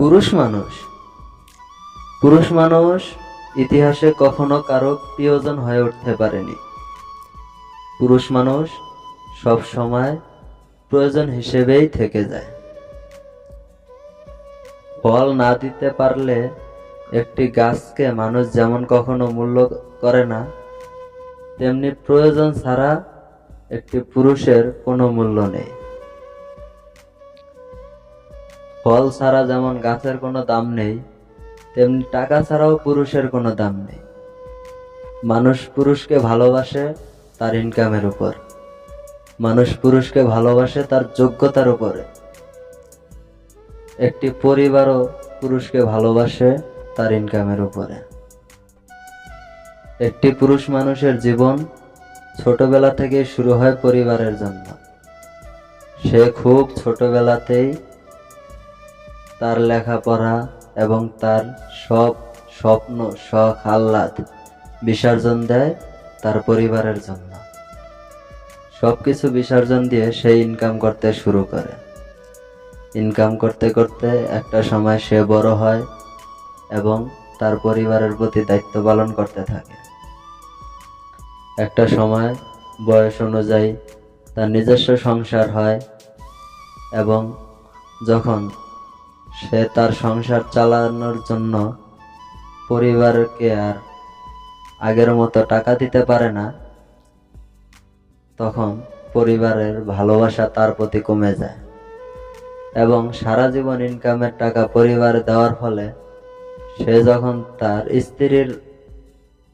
পুরুষ মানুষ পুরুষ মানুষ ইতিহাসে কখনো কারো প্রিয়জন হয়ে উঠতে পারেনি। পুরুষ মানুষ সব সময় প্রয়োজন হিসেবেই থেকে যায়। ফল না দিতে পারলে একটি গাছকে মানুষ যেমন কখনো মূল্য করে না, তেমনি প্রয়োজন ছাড়া একটি পুরুষের কোনো মূল্য নেই। ফল ছাড়া যেমন গাছের কোনো দাম নেই, তেমনি টাকা ছাড়াও পুরুষের কোনো দাম নেই। মানুষ পুরুষকে ভালোবাসে তার ইনকামের উপর, মানুষ পুরুষকে ভালোবাসে তার যোগ্যতার উপরে। একটি পরিবারও পুরুষকে ভালোবাসে তার ইনকামের উপরে। একটি পুরুষ মানুষের জীবন ছোটবেলা থেকে শুরু হয় পরিবারের জন্য। সে খুব ছোটবেলাতেই তার লেখাপড়া এবং তার সব স্বপ্ন, শখ, আহ্লাদ বিসর্জন দেয় তার পরিবারের জন্য। সবকিছু বিসর্জন দিয়ে সে ইনকাম করতে শুরু করে। ইনকাম করতে করতে একটা সময় সে বড় হয় এবং তার পরিবারের প্রতি দায়িত্ব পালন করতে থাকে। একটা সময় বয়স অনুযায়ী তার নিজস্ব সংসার হয় এবং যখন সে তার সংসার চালানোর জন্য পরিবারকে আর আগের মতো টাকা দিতে পারে না, তখন পরিবারের ভালোবাসা তার প্রতি কমে যায় এবং সারা জীবন ইনকামের টাকা পরিবারে দেওয়ার ফলে সে যখন তার স্ত্রীর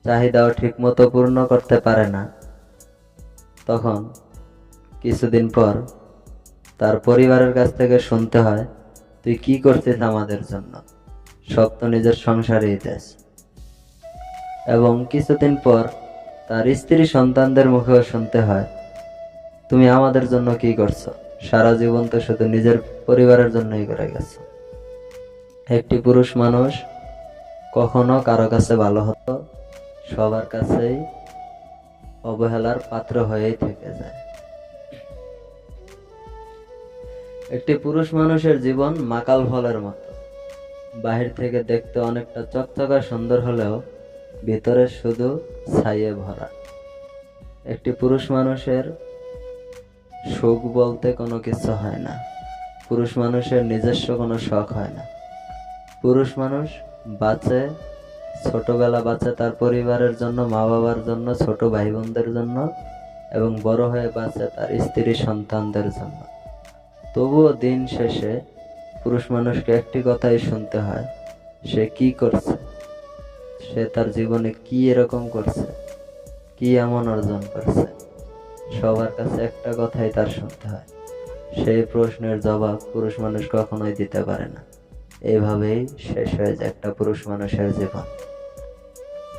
চাহিদাও ঠিকমতো পূর্ণ করতে পারে না, তখন কিছুদিন পর তার পরিবারের কাছ থেকে শুনতে হয়, তুই কি করছিস আমাদের জন্য, সব তো নিজের সংসারেই দেশ। এবং কিছুদিন পর তার স্ত্রী সন্তানদের মুখেও শুনতে হয়, তুমি আমাদের জন্য কি করছো, সারা জীবন তো শুধু নিজের পরিবারের জন্যই করে গেছো। একটি পুরুষ মানুষ কখনো কারো কাছে ভালো হতো, সবার কাছেই অবহেলার পাত্র হয়েই থেকে যায়। একটি পুরুষ মানুষের জীবন মাকাল ফলের মতো। বাহির থেকে দেখতে অনেকটা চকচকা সুন্দর হলেও ভিতরে শুধু ছাইয়ে ভরা। একটি পুরুষ মানুষের সুখ বলতে কোনো কিছু হয় না। পুরুষ মানুষের নিজস্ব কোনো শখ হয় না। পুরুষ মানুষ বাঁচে, ছোটবেলা বাঁচে তার পরিবারের জন্য, মা বাবার জন্য, ছোট ভাই বোনদের জন্য, এবং বড় হয়ে বাঁচে তার স্ত্রী সন্তানদের জন্য। তবুও দিন শেষে পুরুষ মানুষকে একটি কথাই শুনতে হয়, সে কি করছে, সে তার জীবনে কি এরকম করছে, কি এমন অর্জন করছে। সবার কাছে একটা কথাই তার শুনতে হয়। সেই প্রশ্নের জবাব পুরুষ মানুষ কখনোই দিতে পারে না। এইভাবেই শেষ হয়ে যায় একটা পুরুষ মানুষের জীবন।